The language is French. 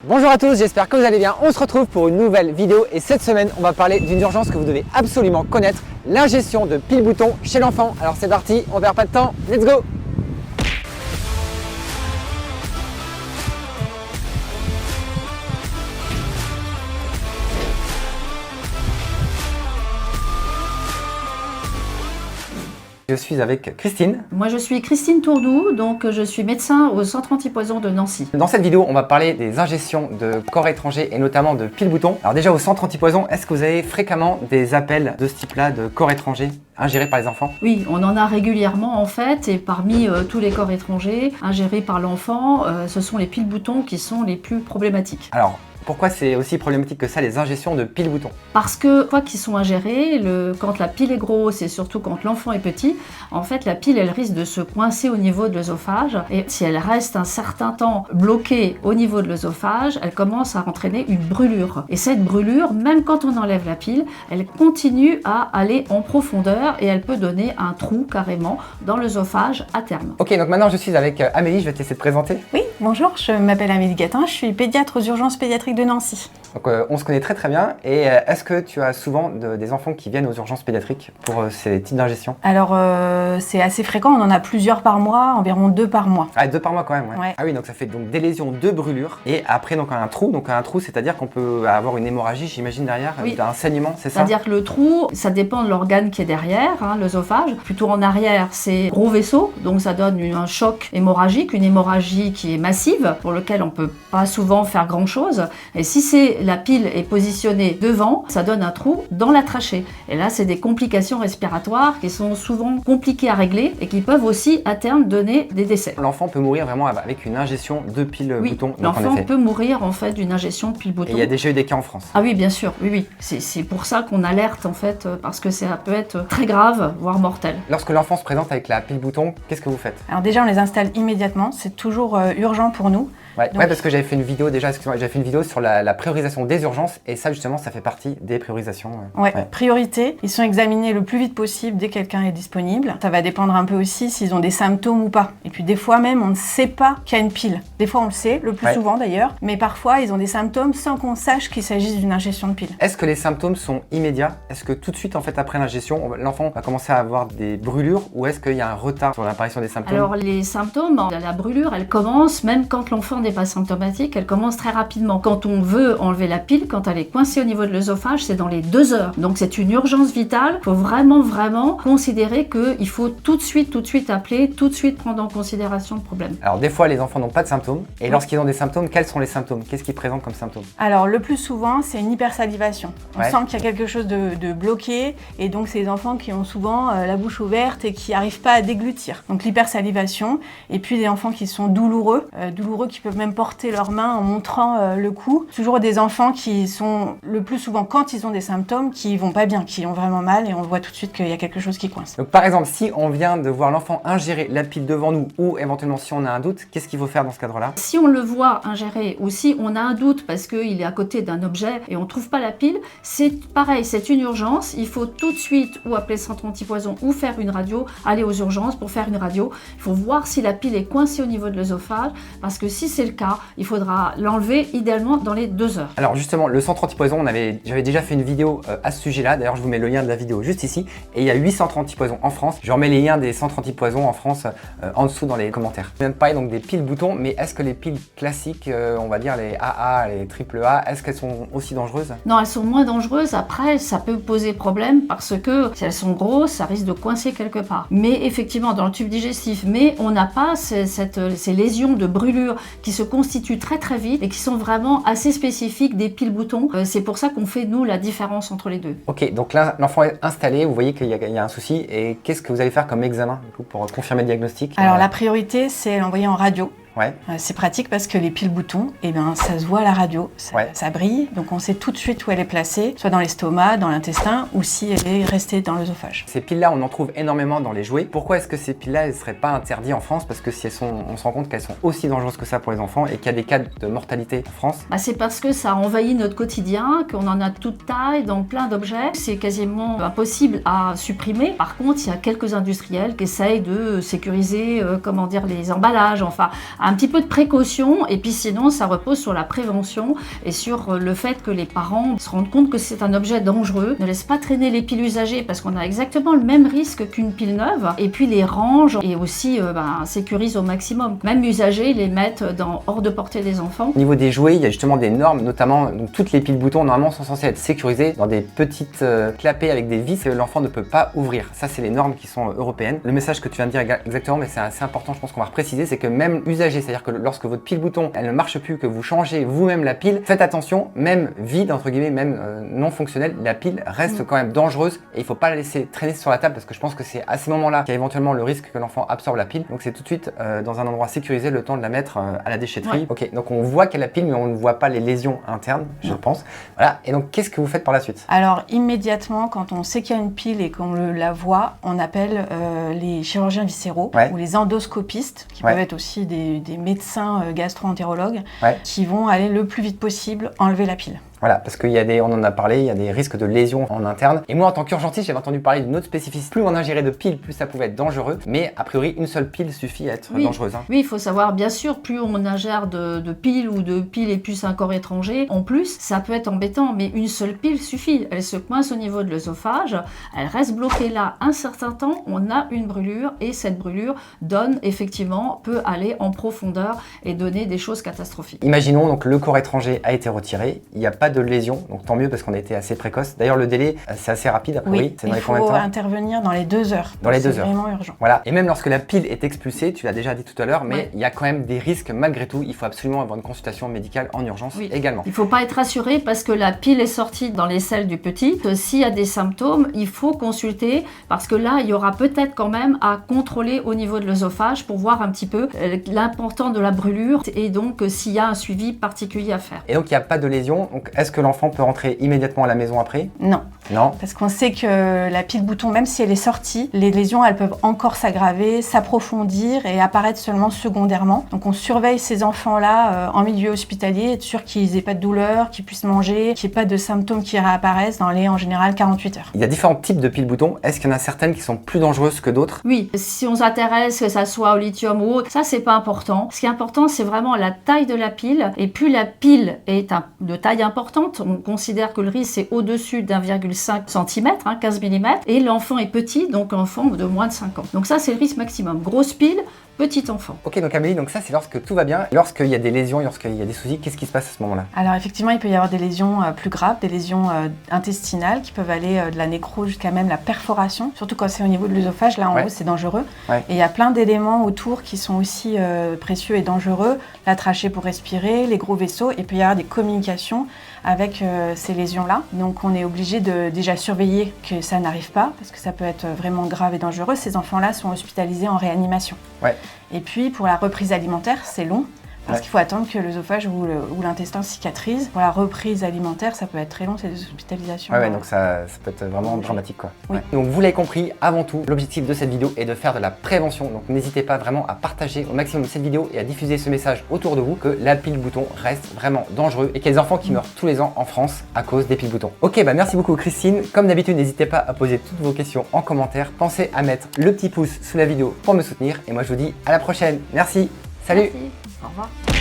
Bonjour à tous, j'espère que vous allez bien. On se retrouve pour une nouvelle vidéo et cette semaine, on va parler d'une urgence que vous devez absolument connaître, l'ingestion de pile-bouton chez l'enfant. Alors c'est parti, on perd pas de temps, let's go! Je suis avec Christine. Moi je suis Christine Tourdoux, donc je suis médecin au centre antipoison de Nancy. Dans cette vidéo, on va parler des ingestions de corps étrangers et notamment de pile-bouton. Alors déjà au centre antipoison, est-ce que vous avez fréquemment des appels de ce type-là de corps étrangers ingérés par les enfants? Oui, on en a régulièrement en fait, et parmi tous les corps étrangers ingérés par l'enfant, ce sont les pile-boutons qui sont les plus problématiques. Alors, pourquoi c'est aussi problématique que ça, les ingestions de pile-bouton? Parce que, quoi qu'ils sont ingérés, quand la pile est grosse et surtout quand l'enfant est petit, en fait la pile elle risque de se coincer au niveau de l'œsophage et si elle reste un certain temps bloquée au niveau de l'œsophage, elle commence à entraîner une brûlure. Et cette brûlure, même quand on enlève la pile, elle continue à aller en profondeur et elle peut donner un trou carrément dans l'œsophage à terme. Ok, donc maintenant je suis avec Amélie, je vais te laisser te présenter. Oui, bonjour, je m'appelle Amélie Gatin, je suis pédiatre aux urgences pédiatriques de Nancy. Donc on se connaît très très bien et est-ce que tu as souvent des enfants qui viennent aux urgences pédiatriques pour ces types d'ingestion? Alors c'est assez fréquent, on en a plusieurs par mois, environ 2 par mois. Ah, 2 par mois quand même, ouais. Ouais. Ah oui, donc ça fait donc des lésions de brûlure et après donc un trou. Donc un trou, c'est-à-dire qu'on peut avoir une hémorragie, j'imagine derrière, Oui. un saignement, c'est ça? C'est-à-dire que le trou, ça dépend de l'organe qui est derrière, l'œsophage. Plutôt en arrière, c'est gros vaisseau, donc ça donne un choc hémorragique, une hémorragie qui est massive, pour lequel on peut pas souvent faire grand-chose. Et si la pile est positionnée devant, ça donne un trou dans la trachée. Et là, c'est des complications respiratoires qui sont souvent compliquées à régler et qui peuvent aussi à terme donner des décès. L'enfant peut mourir vraiment avec une ingestion de pile-bouton. Oui, l'enfant peut mourir en fait d'une ingestion de pile-bouton. Et il y a déjà eu des cas en France. Ah oui, bien sûr, oui. C'est pour ça qu'on alerte en fait, parce que ça peut être très grave, voire mortel. Lorsque l'enfant se présente avec la pile-bouton, qu'est-ce que vous faites? Alors déjà on les installe immédiatement, c'est toujours urgent pour nous. Ouais, parce que j'avais fait une vidéo déjà, excuse-moi, j'avais fait une vidéo sur la priorisation des urgences et ça justement ça fait partie des priorisations. Ouais, priorité, ils sont examinés le plus vite possible dès que quelqu'un est disponible. Ça va dépendre un peu aussi s'ils ont des symptômes ou pas. Et puis des fois même on ne sait pas qu'il y a une pile. Des fois on le sait, le plus souvent d'ailleurs, mais parfois ils ont des symptômes sans qu'on sache qu'il s'agisse d'une ingestion de pile. Est-ce que les symptômes sont immédiats? Est-ce que tout de suite en fait après l'ingestion, l'enfant va commencer à avoir des brûlures ou est-ce qu'il y a un retard sur l'apparition des symptômes? Alors les symptômes, la brûlure elle commence même quand l'enfant n'est pas symptomatique. Elle commence très rapidement. Quand on veut enlever la pile, quand elle est coincée au niveau de l'œsophage, c'est dans les 2 heures. Donc c'est une urgence vitale. Il faut vraiment considérer qu'il faut tout de suite appeler, tout de suite prendre en considération le problème. Alors des fois les enfants n'ont pas de symptômes et lorsqu'ils ont des symptômes, quels sont les symptômes? Qu'est-ce qu'ils présentent comme symptômes? Alors le plus souvent c'est une hypersalivation. On Ouais. sent qu'il y a quelque chose de bloqué et donc c'est des enfants qui ont souvent la bouche ouverte et qui n'arrivent pas à déglutir. Donc l'hypersalivation et puis des enfants qui sont douloureux qui peuvent même porter leurs main en montrant le cou. Toujours des enfants qui sont le plus souvent quand ils ont des symptômes qui vont pas bien, qui ont vraiment mal et on voit tout de suite qu'il y a quelque chose qui coince. Donc par exemple, si on vient de voir l'enfant ingérer la pile devant nous ou éventuellement si on a un doute, qu'est-ce qu'il faut faire dans ce cadre-là? Si on le voit ingérer ou si on a un doute parce qu'il est à côté d'un objet et on trouve pas la pile, c'est pareil, c'est une urgence. Il faut tout de suite ou appeler le centre antipoison ou faire une radio, aller aux urgences pour faire une radio. Il faut voir si la pile est coincée au niveau de l'œsophage parce que si c'est le cas, il faudra l'enlever idéalement dans les 2 heures. Alors justement, le centre antipoison, j'avais déjà fait une vidéo à ce sujet-là. D'ailleurs, je vous mets le lien de la vidéo juste ici. Et il y a 8 centres antipoison en France. Je remets les liens des centres antipoison en France en dessous dans les commentaires. Je viens de parler donc des piles boutons, mais est-ce que les piles classiques, on va dire les AA, les AAA, est-ce qu'elles sont aussi dangereuses? Non, elles sont moins dangereuses. Après, ça peut poser problème parce que si elles sont grosses, ça risque de coincer quelque part. Mais effectivement, dans le tube digestif, mais on n'a pas ces lésions de brûlure qui se constituent très vite et qui sont vraiment assez spécifiques des piles-boutons. C'est pour ça qu'on fait, nous, la différence entre les deux. Ok, donc là, l'enfant est installé, vous voyez qu'il y a un souci. Et qu'est-ce que vous allez faire comme examen du coup, pour confirmer le diagnostic? Alors la priorité c'est l'envoyer en radio. Ouais. C'est pratique parce que les pile-boutons, ça se voit à la radio, ça brille, donc on sait tout de suite où elle est placée, soit dans l'estomac, dans l'intestin, ou si elle est restée dans l'œsophage. Ces piles-là, on en trouve énormément dans les jouets. Pourquoi est-ce que ces piles-là, elles ne seraient pas interdites en France? Parce que si on se rend compte qu'elles sont aussi dangereuses que ça pour les enfants et qu'il y a des cas de mortalité en France. C'est parce que ça envahit notre quotidien, qu'on en a de toute taille, dans plein d'objets. C'est quasiment impossible à supprimer. Par contre, il y a quelques industriels qui essayent de sécuriser, les emballages, enfin, Un petit peu de précaution et puis sinon ça repose sur la prévention et sur le fait que les parents se rendent compte que c'est un objet dangereux, ne laissent pas traîner les piles usagées parce qu'on a exactement le même risque qu'une pile neuve et puis les rangent et aussi sécurisent au maximum. Même usagées, les mettent hors de portée des enfants. Au niveau des jouets, il y a justement des normes, notamment donc, toutes les piles boutons normalement sont censées être sécurisées dans des petites clapets avec des vis que l'enfant ne peut pas ouvrir. Ça c'est les normes qui sont européennes. Le message que tu viens de dire exactement, mais c'est assez important, je pense qu'on va repréciser, c'est que même usagée, c'est-à-dire que lorsque votre pile bouton elle ne marche plus, que vous changez vous-même la pile, faites attention, même vide entre guillemets, même non fonctionnelle, la pile reste quand même dangereuse et il faut pas la laisser traîner sur la table parce que je pense que c'est à ces moments-là qu'il y a éventuellement le risque que l'enfant absorbe la pile. Donc c'est tout de suite dans un endroit sécurisé le temps de la mettre à la déchetterie. Ouais. Ok, donc on voit qu'il y a la pile mais on ne voit pas les lésions internes, je pense. Voilà, et donc qu'est-ce que vous faites par la suite? Alors immédiatement, quand on sait qu'il y a une pile et qu'on la voit, on appelle les chirurgiens viscéraux ou les endoscopistes, qui peuvent être aussi des médecins gastro-entérologues, qui vont aller le plus vite possible enlever la pile. Voilà, parce qu'il y a des, on en a parlé, il y a des risques de lésions en interne. Et moi, en tant qu'urgentiste, j'avais entendu parler d'une autre spécificité. Plus on ingérait de piles, plus ça pouvait être dangereux. Mais a priori, une seule pile suffit à être dangereuse. Hein. Oui, il faut savoir, bien sûr, plus on ingère de piles ou de piles et plus un corps étranger, en plus, ça peut être embêtant. Mais une seule pile suffit. Elle se coince au niveau de l'œsophage, elle reste bloquée là un certain temps, on a une brûlure et cette brûlure donne, effectivement, peut aller en profondeur et donner des choses catastrophiques. Imaginons donc le corps étranger a été retiré, il n'y a pas de lésion, donc tant mieux parce qu'on a été assez précoce. D'ailleurs le délai c'est assez rapide a priori, c'est dans les combien de temps? Il faut intervenir dans les 2 heures. Dans les 2 heures. C'est vraiment urgent. Voilà, et même lorsque la pile est expulsée, tu l'as déjà dit tout à l'heure, mais il y a quand même des risques malgré tout, il faut absolument avoir une consultation médicale en urgence également. Il ne faut pas être rassuré parce que la pile est sortie dans les selles du petit. S'il y a des symptômes, il faut consulter parce que là il y aura peut-être quand même à contrôler au niveau de l'œsophage pour voir un petit peu l'important de la brûlure et donc s'il y a un suivi particulier à faire. Et donc il n'y a pas de lésion, donc est-ce que l'enfant peut rentrer immédiatement à la maison après? Non. Non. Parce qu'on sait que la pile bouton, même si elle est sortie, les lésions elles peuvent encore s'aggraver, s'approfondir et apparaître seulement secondairement. Donc on surveille ces enfants-là en milieu hospitalier, être sûr qu'ils n'aient pas de douleur, qu'ils puissent manger, qu'il n'y ait pas de symptômes qui réapparaissent dans les en général 48 heures. Il y a différents types de piles boutons. Est-ce qu'il y en a certaines qui sont plus dangereuses que d'autres? Oui, si on s'intéresse, que ça soit au lithium ou autre, ça c'est pas important. Ce qui est important, c'est vraiment la taille de la pile. Et plus la pile est de taille importante, on considère que le risque c'est au-dessus d'1,5 cm, 15 mm, et l'enfant est petit, donc l'enfant de moins de 5 ans. Donc ça c'est le risque maximum. Grosse pile, petit enfant. Ok, donc Amélie, donc ça c'est lorsque tout va bien. Lorsqu'il y a des lésions, lorsqu'il y a des soucis, qu'est-ce qui se passe à ce moment-là? Alors effectivement, il peut y avoir des lésions plus graves, des lésions intestinales qui peuvent aller de la nécrose jusqu'à même la perforation, surtout quand c'est au niveau de l'œsophage, là en haut c'est dangereux. Et il y a plein d'éléments autour qui sont aussi précieux et dangereux, la trachée pour respirer, les gros vaisseaux, et puis il y avoir des communications avec ces lésions-là. Donc on est obligé de déjà surveiller que ça n'arrive pas, parce que ça peut être vraiment grave et dangereux. Ces enfants-là sont hospitalisés en réanimation. Et puis pour la reprise alimentaire, c'est long. Parce qu'il faut attendre que l'œsophage ou l'intestin cicatrise. Pour la reprise alimentaire, ça peut être très long, c'est des hospitalisations. Donc ça peut être vraiment dramatique quoi. Oui. Donc vous l'avez compris, avant tout, l'objectif de cette vidéo est de faire de la prévention. Donc n'hésitez pas vraiment à partager au maximum cette vidéo et à diffuser ce message autour de vous que la pile bouton reste vraiment dangereux et qu'il y a des enfants qui meurent tous les ans en France à cause des piles boutons. Ok, merci beaucoup Christine. Comme d'habitude, n'hésitez pas à poser toutes vos questions en commentaire. Pensez à mettre le petit pouce sous la vidéo pour me soutenir. Et moi je vous dis à la prochaine. Merci. Salut. Merci. Au revoir.